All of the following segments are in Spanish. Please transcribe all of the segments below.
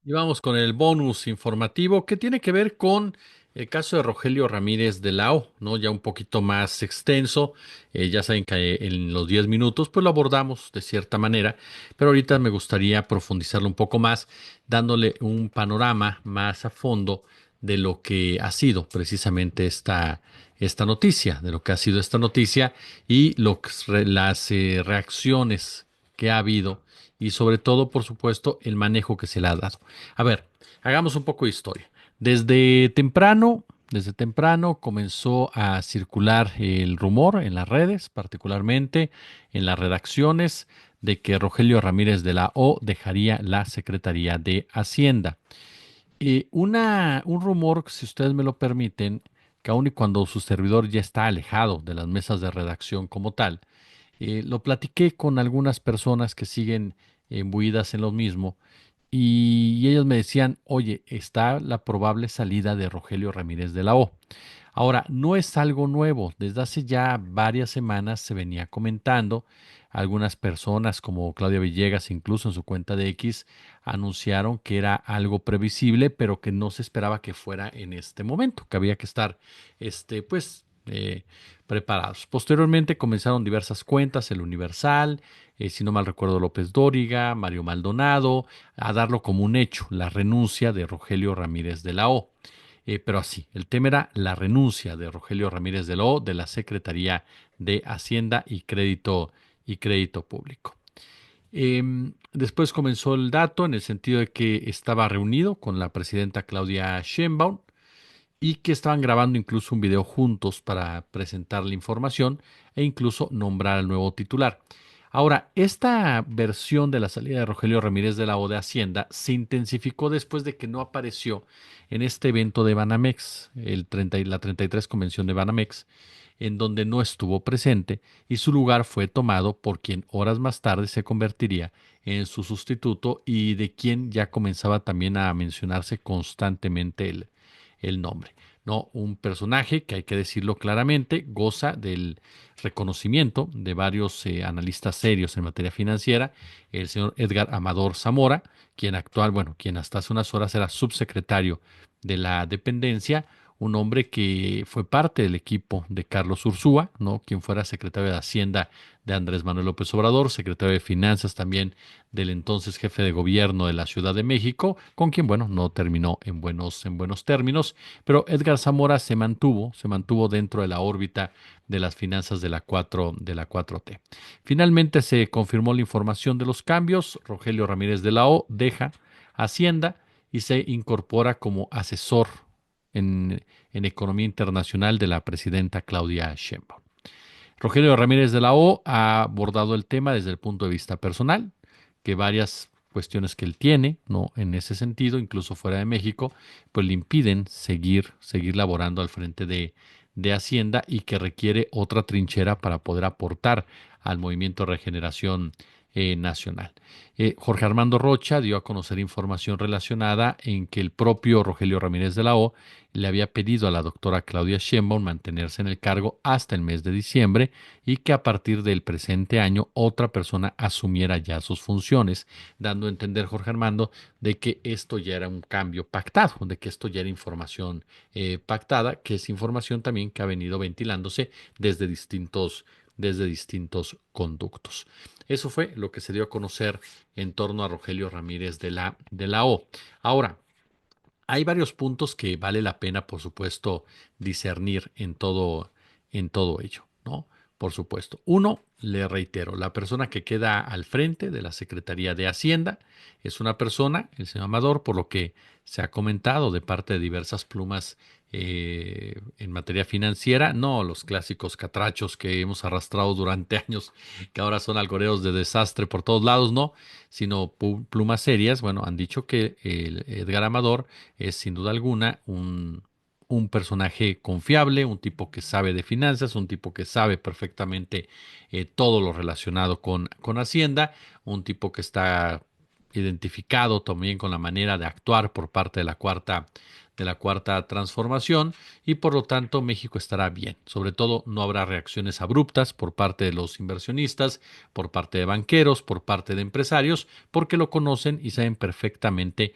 Y vamos con el bonus informativo que tiene que ver con el caso de Rogelio Ramírez de la O, ¿no? Ya un poquito más extenso. Ya saben que en los 10 minutos pues lo abordamos de cierta manera, pero ahorita me gustaría profundizarlo un poco más, dándole un panorama más a fondo de lo que ha sido precisamente esta noticia, de lo que ha sido esta noticia y las reacciones que ha habido y sobre todo, por supuesto, el manejo que se le ha dado. A ver, hagamos un poco de historia. Desde temprano comenzó a circular el rumor en las redes, particularmente en las redacciones, de que Rogelio Ramírez de la O dejaría la Secretaría de Hacienda. Un rumor, si ustedes me lo permiten, que aun y cuando su servidor ya está alejado de las mesas de redacción como tal, lo platiqué con algunas personas que siguen imbuidas en lo mismo y ellos me decían, oye, está la probable salida de Rogelio Ramírez de la O. Ahora, no es algo nuevo, desde hace ya varias semanas se venía comentando, algunas personas como Claudia Villegas, incluso en su cuenta de X, anunciaron que era algo previsible, pero que no se esperaba que fuera en este momento, que había que estar, pues, preparados. Posteriormente comenzaron diversas cuentas, el Universal, si no mal recuerdo López Dóriga, Mario Maldonado, a darlo como un hecho, la renuncia de Rogelio Ramírez de la O. Pero así, el tema era la renuncia de Rogelio Ramírez de la O de la Secretaría de Hacienda y Crédito Público. Después comenzó el dato en el sentido de que estaba reunido con la presidenta Claudia Sheinbaum y que estaban grabando incluso un video juntos para presentar la información e incluso nombrar al nuevo titular. Ahora, esta versión de la salida de Rogelio Ramírez de la O de Hacienda se intensificó después de que no apareció en este evento de Banamex, la 33 convención de Banamex, en donde no estuvo presente y su lugar fue tomado por quien horas más tarde se convertiría en su sustituto y de quien ya comenzaba también a mencionarse constantemente el nombre. No, un personaje que hay que decirlo claramente, goza del reconocimiento de varios analistas serios en materia financiera, el señor Edgar Amador Zamora, quien hasta hace unas horas era subsecretario de la dependencia, un hombre que fue parte del equipo de Carlos Ursúa, ¿no? Quien fuera secretario de Hacienda de Andrés Manuel López Obrador, secretario de Finanzas también del entonces jefe de gobierno de la Ciudad de México, con quien, bueno, no terminó en buenos términos, pero Edgar Zamora se mantuvo dentro de la órbita de las finanzas de la 4T. Finalmente se confirmó la información de los cambios. Rogelio Ramírez de la O deja Hacienda y se incorpora como asesor en economía internacional de la presidenta Claudia Sheinbaum. Rogelio Ramírez de la O ha abordado el tema desde el punto de vista personal, que varias cuestiones que él tiene, ¿no? En ese sentido, incluso fuera de México, pues le impiden seguir laborando al frente de Hacienda y que requiere otra trinchera para poder aportar al movimiento de regeneración nacional. Jorge Armando Rocha dio a conocer información relacionada en que el propio Rogelio Ramírez de la O le había pedido a la doctora Claudia Sheinbaum mantenerse en el cargo hasta el mes de diciembre y que a partir del presente año otra persona asumiera ya sus funciones, dando a entender Jorge Armando de que esto ya era un cambio pactado, de que esto ya era información pactada, que es información también que ha venido ventilándose desde distintos conductos. Eso fue lo que se dio a conocer en torno a Rogelio Ramírez de la O. Ahora, hay varios puntos que vale la pena, por supuesto, discernir en todo ello, ¿no? Por supuesto. Uno, le reitero, la persona que queda al frente de la Secretaría de Hacienda es una persona, el señor Amador, por lo que se ha comentado de parte de diversas plumas en materia financiera, no los clásicos catrachos que hemos arrastrado durante años, que ahora son algoreos de desastre por todos lados, no, sino plumas serias. Bueno, han dicho que el Edgar Amador es sin duda alguna un personaje confiable, un tipo que sabe de finanzas, un tipo que sabe perfectamente todo lo relacionado con Hacienda, un tipo que está identificado también con la manera de actuar por parte de la cuarta transformación y por lo tanto México estará bien. Sobre todo no habrá reacciones abruptas por parte de los inversionistas, por parte de banqueros, por parte de empresarios, porque lo conocen y saben perfectamente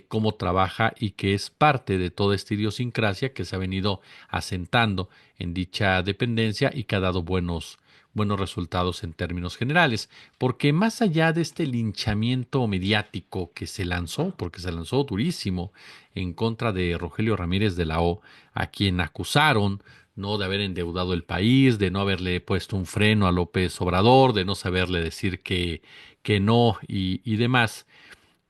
cómo trabaja y que es parte de toda esta idiosincrasia que se ha venido asentando en dicha dependencia y que ha dado buenos resultados en términos generales, porque más allá de este linchamiento mediático que se lanzó, porque se lanzó durísimo en contra de Rogelio Ramírez de la O, a quien acusaron no de haber endeudado el país, de no haberle puesto un freno a López Obrador, de no saberle decir que no y demás.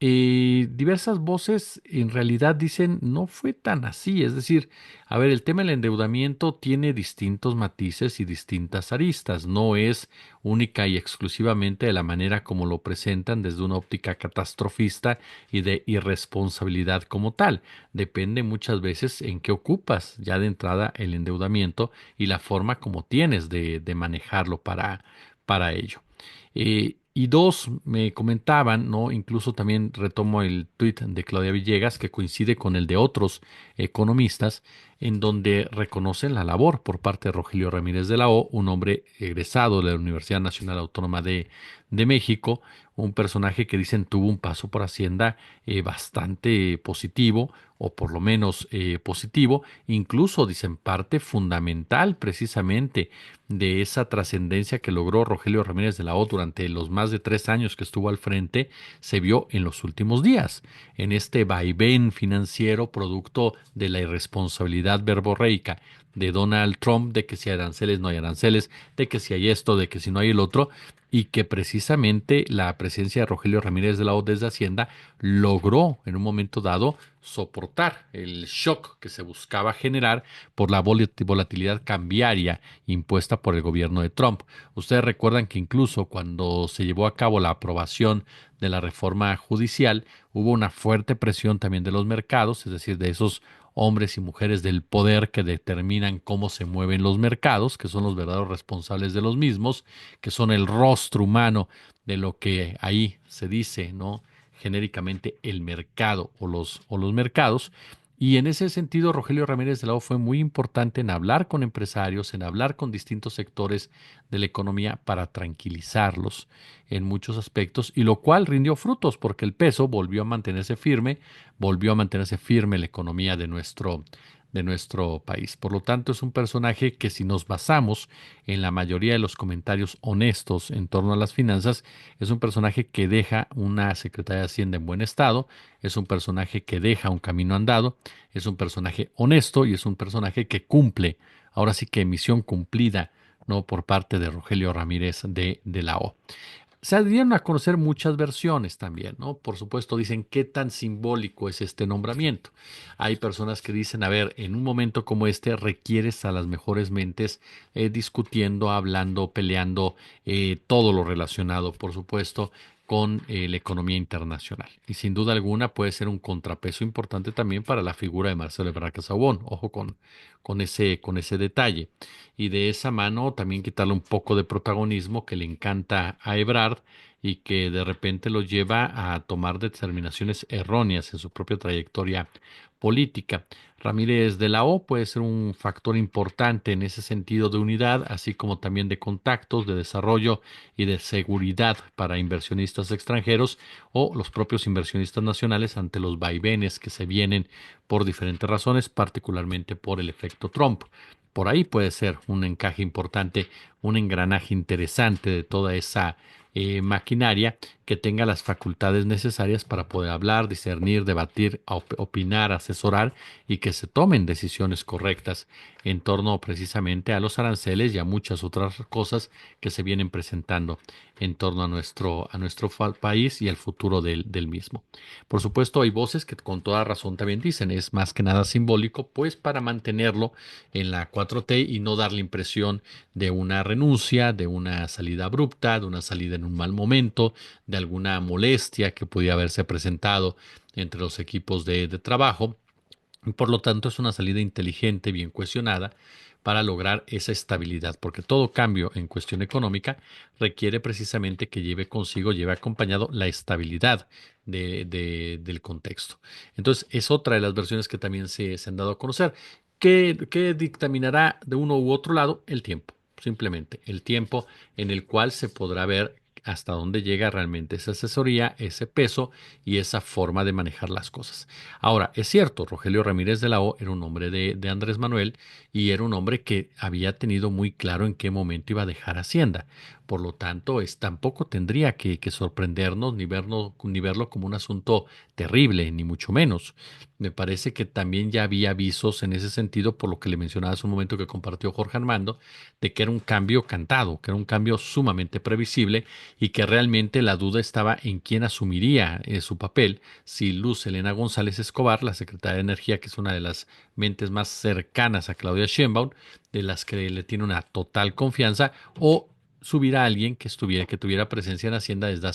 Diversas voces en realidad dicen no fue tan así, es decir, a ver, el tema del endeudamiento tiene distintos matices y distintas aristas, no es única y exclusivamente de la manera como lo presentan desde una óptica catastrofista y de irresponsabilidad como tal, depende muchas veces en qué ocupas ya de entrada el endeudamiento y la forma como tienes de manejarlo para ello. Y dos, me comentaban, ¿no? Incluso también retomo el tuit de Claudia Villegas, que coincide con el de otros economistas, en donde reconocen la labor por parte de Rogelio Ramírez de la O, un hombre egresado de la Universidad Nacional Autónoma de México, un personaje que dicen tuvo un paso por Hacienda bastante positivo, o por lo menos positivo, incluso dicen parte fundamental precisamente de esa trascendencia que logró Rogelio Ramírez de la O durante los más de 3 años que estuvo al frente, se vio en los últimos días, en este vaivén financiero producto de la irresponsabilidad verborreica de Donald Trump, de que si hay aranceles no hay aranceles, de que si hay esto, de que si no hay el otro, y que precisamente la presencia de Rogelio Ramírez de la O desde Hacienda logró en un momento dado soportar el shock que se buscaba generar por la volatilidad cambiaria impuesta por el gobierno de Trump. Ustedes recuerdan que incluso cuando se llevó a cabo la aprobación de la reforma judicial, hubo una fuerte presión también de los mercados, es decir, de esos hombres y mujeres del poder que determinan cómo se mueven los mercados, que son los verdaderos responsables de los mismos, que son el rostro humano de lo que ahí se dice, ¿no? Genéricamente el mercado o los mercados. Y en ese sentido, Rogelio Ramírez de la O fue muy importante en hablar con empresarios, en hablar con distintos sectores de la economía para tranquilizarlos en muchos aspectos, y lo cual rindió frutos porque el peso volvió a mantenerse firme la economía de nuestro país. Por lo tanto, es un personaje que si nos basamos en la mayoría de los comentarios honestos en torno a las finanzas, es un personaje que deja una Secretaría de Hacienda en buen estado, es un personaje que deja un camino andado, es un personaje honesto y es un personaje que cumple, ahora sí que misión cumplida, ¿no? Por parte de Rogelio Ramírez de la O. Se dieron a conocer muchas versiones también, ¿no? Por supuesto, dicen qué tan simbólico es este nombramiento. Hay personas que dicen, a ver, en un momento como este requieres a las mejores mentes discutiendo, hablando, peleando, todo lo relacionado, por supuesto, con la economía internacional. Y sin duda alguna puede ser un contrapeso importante también para la figura de Marcelo Ebrard Casaubon. Ojo con ese detalle y de esa mano también quitarle un poco de protagonismo que le encanta a Ebrard y que de repente lo lleva a tomar determinaciones erróneas en su propia trayectoria política. Ramírez de la O puede ser un factor importante en ese sentido de unidad, así como también de contactos, de desarrollo y de seguridad para inversionistas extranjeros o los propios inversionistas nacionales ante los vaivenes que se vienen por diferentes razones, particularmente por el efecto Trump. Por ahí puede ser un encaje importante, un engranaje interesante de toda esa maquinaria que tenga las facultades necesarias para poder hablar, discernir, debatir, opinar, asesorar y que se tomen decisiones correctas en torno precisamente a los aranceles y a muchas otras cosas que se vienen presentando en torno a nuestro país y al futuro del mismo. Por supuesto, hay voces que con toda razón también dicen, es más que nada simbólico, pues para mantenerlo en la 4T y no dar la impresión de una renuncia, de una salida abrupta, de una salida en un mal momento, de alguna molestia que pudiera haberse presentado entre los equipos de trabajo Y por lo tanto, es una salida inteligente, bien cuestionada, para lograr esa estabilidad, porque todo cambio en cuestión económica requiere precisamente que lleve consigo, lleve acompañado la estabilidad del contexto. Entonces, es otra de las versiones que también se han dado a conocer. ¿Qué dictaminará de uno u otro lado? El tiempo, simplemente el tiempo en el cual se podrá ver hasta dónde llega realmente esa asesoría, ese peso y esa forma de manejar las cosas. Ahora, es cierto, Rogelio Ramírez de la O era un hombre de Andrés Manuel y era un hombre que había tenido muy claro en qué momento iba a dejar Hacienda. Por lo tanto, tampoco tendría que sorprendernos ni verlo como un asunto terrible, ni mucho menos. Me parece que también ya había avisos en ese sentido, por lo que le mencionaba hace un momento que compartió Jorge Armando, de que era un cambio cantado, que era un cambio sumamente previsible y que realmente la duda estaba en quién asumiría su papel, si Luz Helena González Escobar, la secretaria de Energía, que es una de las mentes más cercanas a Claudia Sheinbaum, de las que le tiene una total confianza, o subir a alguien que tuviera presencia en Hacienda desde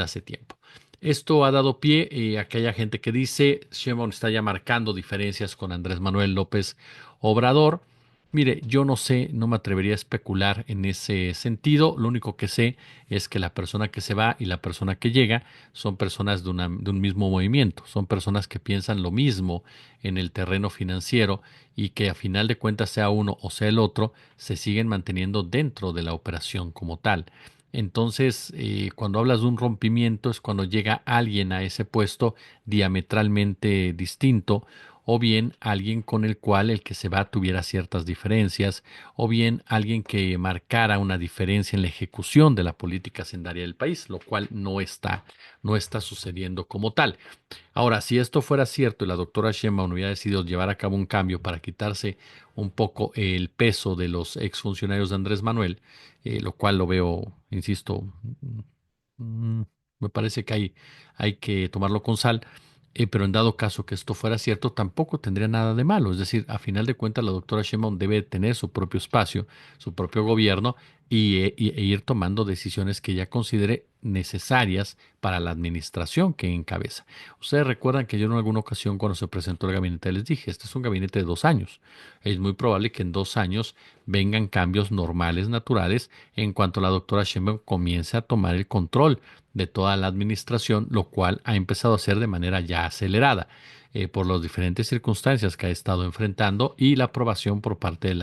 hace tiempo. Esto ha dado pie a que haya gente que dice Sheinbaum está ya marcando diferencias con Andrés Manuel López Obrador. Mire, yo no sé, no me atrevería a especular en ese sentido. Lo único que sé es que la persona que se va y la persona que llega son personas de un mismo movimiento, son personas que piensan lo mismo en el terreno financiero y que a final de cuentas sea uno o sea el otro, se siguen manteniendo dentro de la operación como tal. Entonces, cuando hablas de un rompimiento es cuando llega alguien a ese puesto diametralmente distinto, o bien alguien con el cual el que se va tuviera ciertas diferencias, o bien alguien que marcara una diferencia en la ejecución de la política hacendaria del país, lo cual no está sucediendo como tal. Ahora, si esto fuera cierto y la doctora Sheinbaum hubiera decidido llevar a cabo un cambio para quitarse un poco el peso de los exfuncionarios de Andrés Manuel, lo cual lo veo, insisto, mm, me parece que hay que tomarlo con sal, pero en dado caso que esto fuera cierto, tampoco tendría nada de malo. Es decir, a final de cuentas, la doctora Sheinbaum debe tener su propio espacio, su propio gobierno e ir tomando decisiones que ella considere necesarias para la administración que encabeza. Ustedes recuerdan que yo en alguna ocasión cuando se presentó el gabinete les dije, este es un gabinete de 2 años. Es muy probable que en 2 años vengan cambios normales, naturales, en cuanto la doctora Sheinbaum comience a tomar el control de toda la administración, lo cual ha empezado a hacer de manera ya acelerada por las diferentes circunstancias que ha estado enfrentando y la aprobación por parte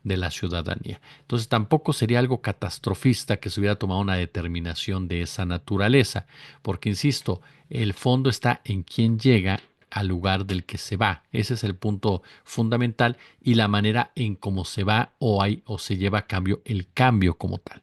de la ciudadanía. Entonces tampoco sería algo catastrofista que se hubiera tomado una determinación de esa naturaleza, porque insisto, el fondo está en quién llega al lugar del que se va. Ese es el punto fundamental y la manera en cómo se va o se lleva a cambio el cambio como tal.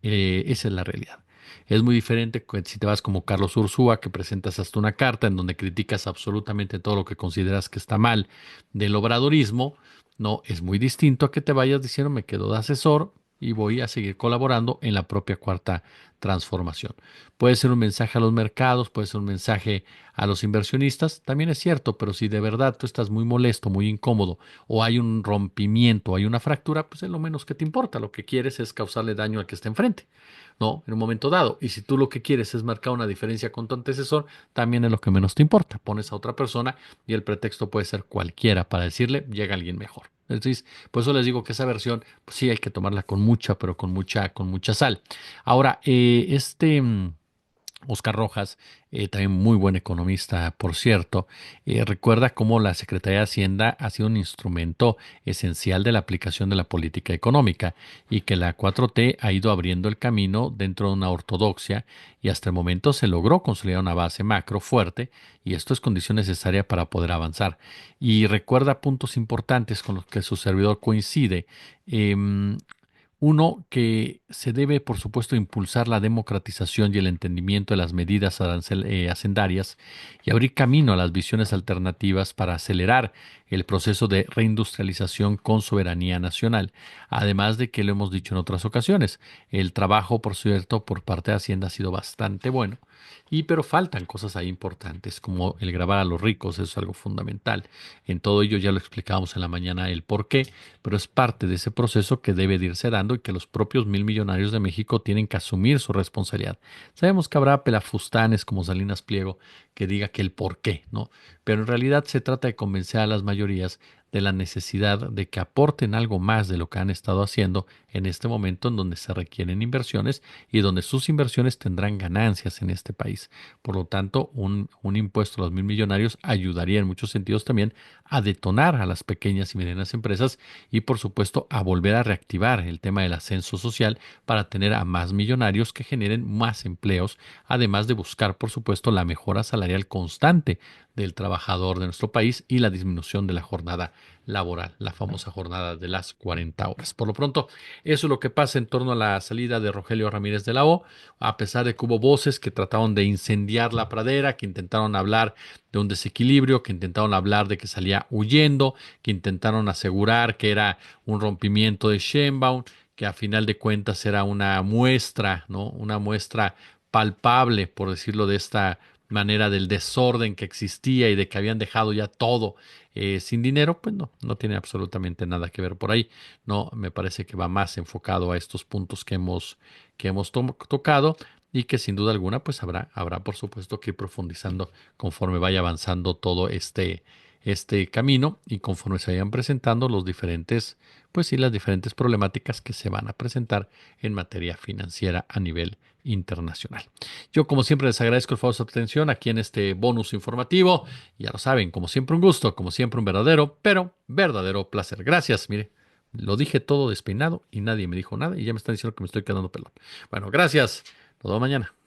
Esa es la realidad. Es muy diferente si te vas como Carlos Ursúa, que presentas hasta una carta en donde criticas absolutamente todo lo que consideras que está mal del obradorismo. No, es muy distinto a que te vayas diciendo me quedo de asesor y voy a seguir colaborando en la propia cuarta transformación. Puede ser un mensaje a los mercados, puede ser un mensaje a los inversionistas, también es cierto, pero si de verdad tú estás muy molesto, muy incómodo o hay un rompimiento, hay una fractura, pues es lo menos que te importa. Lo que quieres es causarle daño al que está enfrente, ¿no? En un momento dado. Y si tú lo que quieres es marcar una diferencia con tu antecesor, también es lo que menos te importa. Pones a otra persona y el pretexto puede ser cualquiera para decirle, llega alguien mejor. Entonces, por eso les digo que esa versión, pues sí hay que tomarla con mucha, pero con mucha sal. Ahora, Oscar Rojas, también muy buen economista, por cierto, recuerda cómo la Secretaría de Hacienda ha sido un instrumento esencial de la aplicación de la política económica y que la 4T ha ido abriendo el camino dentro de una ortodoxia y hasta el momento se logró consolidar una base macro fuerte y esto es condición necesaria para poder avanzar. Y recuerda puntos importantes con los que su servidor coincide. Em, Uno, que se debe, por supuesto, impulsar la democratización y el entendimiento de las medidas hacendarias y abrir camino a las visiones alternativas para acelerar el proceso de reindustrialización con soberanía nacional. Además de que lo hemos dicho en otras ocasiones, el trabajo, por cierto, por parte de Hacienda ha sido bastante bueno. Pero faltan cosas ahí importantes, como el grabar a los ricos, eso es algo fundamental. En todo ello ya lo explicábamos en la mañana el por qué, pero es parte de ese proceso que debe de irse dando y que los propios 1.000 millonarios de México tienen que asumir su responsabilidad. Sabemos que habrá pelafustanes como Salinas Pliego que diga que el por qué, ¿no? Pero en realidad se trata de convencer a las mayorías de la necesidad de que aporten algo más de lo que han estado haciendo en este momento en donde se requieren inversiones y donde sus inversiones tendrán ganancias en este país. Por lo tanto, un impuesto a los 1.000 millonarios ayudaría en muchos sentidos también a detonar a las pequeñas y medianas empresas y, por supuesto, a volver a reactivar el tema del ascenso social para tener a más millonarios que generen más empleos, además de buscar, por supuesto, la mejora salarial constante del trabajador de nuestro país y la disminución de la jornada laboral, la famosa jornada de las 40 horas. Por lo pronto, eso es lo que pasa en torno a la salida de Rogelio Ramírez de la O, a pesar de que hubo voces que trataron de incendiar la pradera, que intentaron hablar de un desequilibrio, que intentaron hablar de que salía huyendo, que intentaron asegurar que era un rompimiento de Sheinbaum, que a final de cuentas era una muestra, ¿no? Una muestra palpable, por decirlo de esta manera, del desorden que existía y de que habían dejado ya todo sin dinero, pues no, no tiene absolutamente nada que ver por ahí. No, me parece que va más enfocado a estos puntos que hemos tocado y que sin duda alguna, pues habrá por supuesto que ir profundizando conforme vaya avanzando todo este camino y conforme se vayan presentando los diferentes, pues sí, las diferentes problemáticas que se van a presentar en materia financiera a nivel internacional. Yo, como siempre, les agradezco el favor de su atención aquí en este bonus informativo. Ya lo saben, como siempre, un gusto, como siempre, un verdadero, pero verdadero placer. Gracias, mire, lo dije todo despeinado y nadie me dijo nada y ya me están diciendo que me estoy quedando pelón. Bueno, gracias. Nos vemos mañana.